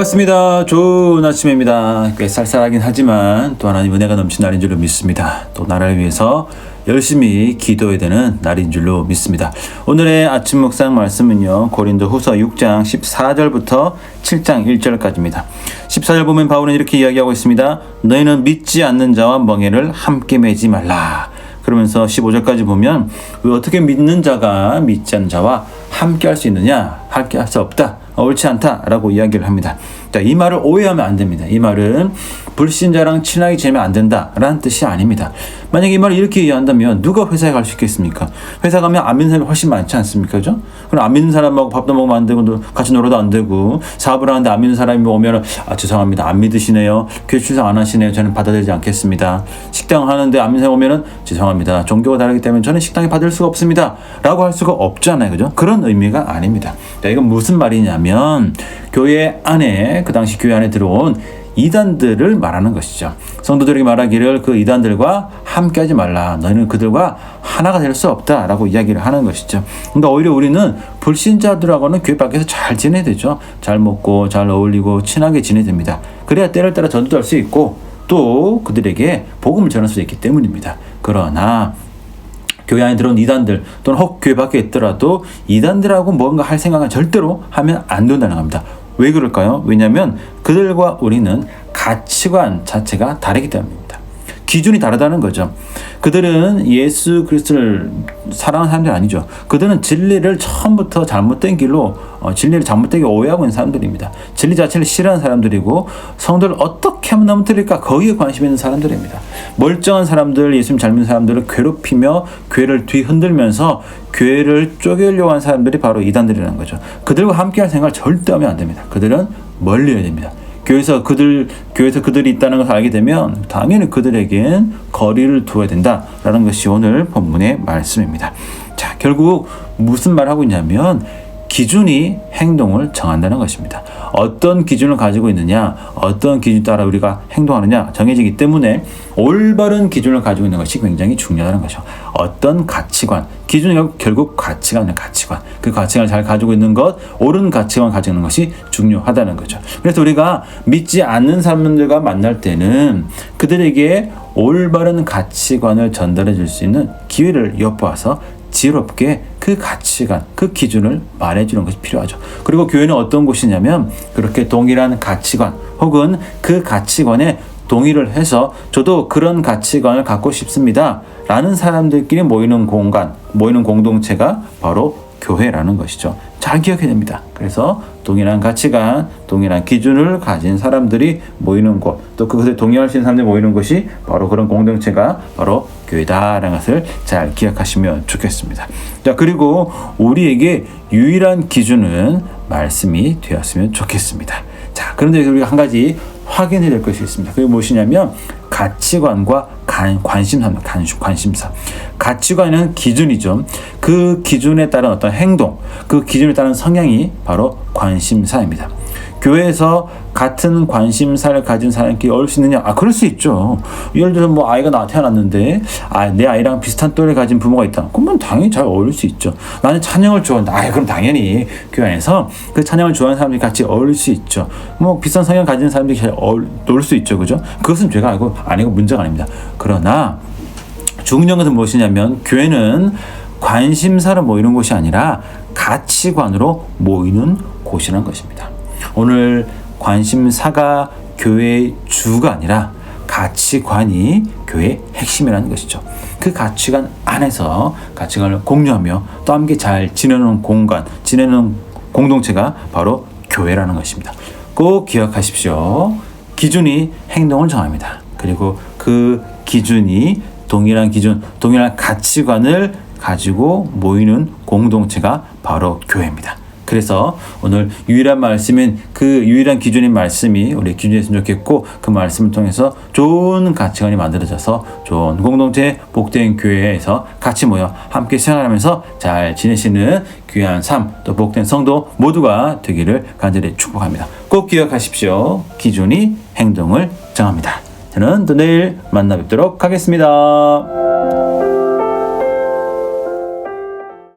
반갑습니다. 좋은 아침입니다. 꽤 쌀쌀하긴 하지만 또 하나님 은혜가 넘치는 날인 줄로 믿습니다. 또 나라를 위해서 열심히 기도해야 되는 날인 줄로 믿습니다. 오늘의 아침 묵상 말씀은요, 고린도 후서 6장 14절부터 7장 1절까지입니다. 14절 보면 바울은 이렇게 이야기하고 있습니다. 너희는 믿지 않는 자와 멍에를 함께 매지 말라. 그러면서 15절까지 보면 왜 어떻게 믿는 자가 믿지 않는 자와 함께 할 수 있느냐? 함께 할 수 없다. 옳지 않다라고 이야기를 합니다. 자, 이 말을 오해하면 안 됩니다. 이 말은 불신자랑 친하게 지내면 안 된다라는 뜻이 아닙니다. 만약에 이 말을 이렇게 이해한다면 누가 회사에 갈 수 있겠습니까? 회사 가면 안 믿는 사람이 훨씬 많지 않습니까? 그죠? 그럼 안 믿는 사람하고 밥도 먹으면 안 되고 같이 놀아도 안 되고, 사업을 하는데 안 믿는 사람이 오면 죄송합니다, 안 믿으시네요, 교회 출석 안 하시네요, 저는 받아들이지 않겠습니다. 식당을 하는데 안 믿는 사람이 오면 죄송합니다, 종교가 다르기 때문에 저는 식당에 받을 수가 없습니다 라고 할 수가 없잖아요. 그죠? 그런 의미가 아닙니다. 자, 이건 무슨 말이냐면 교회 안에, 그 당시 교회 안에 들어온 이단들을 말하는 것이죠. 성도들에게 말하기를 그 이단들과 함께하지 말라. 너희는 그들과 하나가 될 수 없다라고 이야기를 하는 것이죠. 그러니까 오히려 우리는 불신자들하고는 교회 밖에서 잘 지내야 되죠. 잘 먹고 잘 어울리고 친하게 지내야 됩니다. 그래야 때를 따라 전도할 수 있고 또 그들에게 복음을 전할 수 있기 때문입니다. 그러나 교회 안에 들어온 이단들 또는 혹 교회 밖에 있더라도 이단들하고 뭔가 할 생각은 절대로 하면 안 된다는 겁니다. 왜 그럴까요? 왜냐하면 그들과 우리는 가치관 자체가 다르기 때문입니다. 기준이 다르다는 거죠. 그들은 예수 그리스도를 사랑하는 사람들이 아니죠. 그들은 진리를 처음부터 잘못된 길로 진리를 잘못되게 오해하고 있는 사람들입니다. 진리 자체를 싫어하는 사람들이고 성도를 어떻게 하면 넘어뜨릴까 거기에 관심 있는 사람들입니다. 멀쩡한 사람들, 예수님 잘 믿는 사람들을 괴롭히며 교회를 뒤흔들면서 교회를 쪼개려고 하는 사람들이 바로 이단들이라는 거죠. 그들과 함께할 생각을 절대 하면 안 됩니다. 그들은 멀리해야 됩니다. 교회에서 그들이 있다는 것을 알게 되면 당연히 그들에겐 거리를 두어야 된다라는 것이 오늘 본문의 말씀입니다. 자, 결국 무슨 말을 하고 있냐면 기준이 행동을 정한다는 것입니다. 어떤 기준을 가지고 있느냐, 어떤 기준 따라 우리가 행동하느냐 정해지기 때문에 올바른 기준을 가지고 있는 것이 굉장히 중요하다는 것이죠. 어떤 가치관, 기준이 결국 가치관이에요. 가치관. 그 가치관을 잘 가지고 있는 것, 옳은 가치관을 가지고 있는 것이 중요하다는 거죠. 그래서 우리가 믿지 않는 사람들과 만날 때는 그들에게 올바른 가치관을 전달해 줄 수 있는 기회를 엿보아서 지혜롭게 그 가치관, 그 기준을 말해주는 것이 필요하죠. 그리고 교회는 어떤 곳이냐면 그렇게 동일한 가치관 혹은 그 가치관에 동의를 해서 저도 그런 가치관을 갖고 싶습니다 라는 사람들끼리 모이는 공간, 모이는 공동체가 바로 교회라는 것이죠. 잘 기억해야 됩니다. 그래서 동일한 가치관, 동일한 기준을 가진 사람들이 모이는 곳, 또 그것에 동의할 수 있는 사람들이 모이는 곳이 바로 그런 공동체가 바로 교회다라는 것을 잘 기억하시면 좋겠습니다. 자, 그리고 우리에게 유일한 기준은 말씀이 되었으면 좋겠습니다. 자, 그런데 우리가 한 가지 확인해야 될 것이 있습니다. 그게 무엇이냐면 가치관과 관심사입니다. 관심사. 가치관은 기준이죠. 그 기준에 따른 어떤 행동, 그 기준에 따른 성향이 바로 관심사입니다. 교회에서 같은 관심사를 가진 사람끼리 어울릴 수 있느냐? 그럴 수 있죠. 예를 들어서 뭐 아이가 태어났는데 내 아이랑 비슷한 또래 가진 부모가 있다. 그러면 당연히 잘 어울릴 수 있죠. 나는 찬양을 좋아한다. 그럼 당연히 교회 안에서 그 찬양을 좋아하는 사람들이 같이 어울릴 수 있죠. 뭐 비슷한 성향 가진 사람들이 잘 놀 수 있죠. 그죠? 그것은 죄가 아니고 문제가 아닙니다. 그러나 중요한 것은 무엇이냐면 교회는 관심사로 모이는 곳이 아니라 가치관으로 모이는 곳이라는 것입니다. 오늘 관심사가 교회의 주가 아니라 가치관이 교회의 핵심이라는 것이죠. 그 가치관 안에서 가치관을 공유하며 또 함께 잘 지내는 공간, 지내는 공동체가 바로 교회라는 것입니다. 꼭 기억하십시오. 기준이 행동을 정합니다. 그리고 그 기준이 동일한 기준, 동일한 가치관을 가지고 모이는 공동체가 바로 교회입니다. 그래서 오늘 유일한 말씀인 그 유일한 기준인 말씀이 우리 기준이 됐으면 좋겠고, 그 말씀을 통해서 좋은 가치관이 만들어져서 좋은 공동체, 복된 교회에서 같이 모여 함께 생활하면서 잘 지내시는 귀한 삶, 또 복된 성도 모두가 되기를 간절히 축복합니다. 꼭 기억하십시오. 기준이 행동을 정합니다. 저는 또 내일 만나 뵙도록 하겠습니다.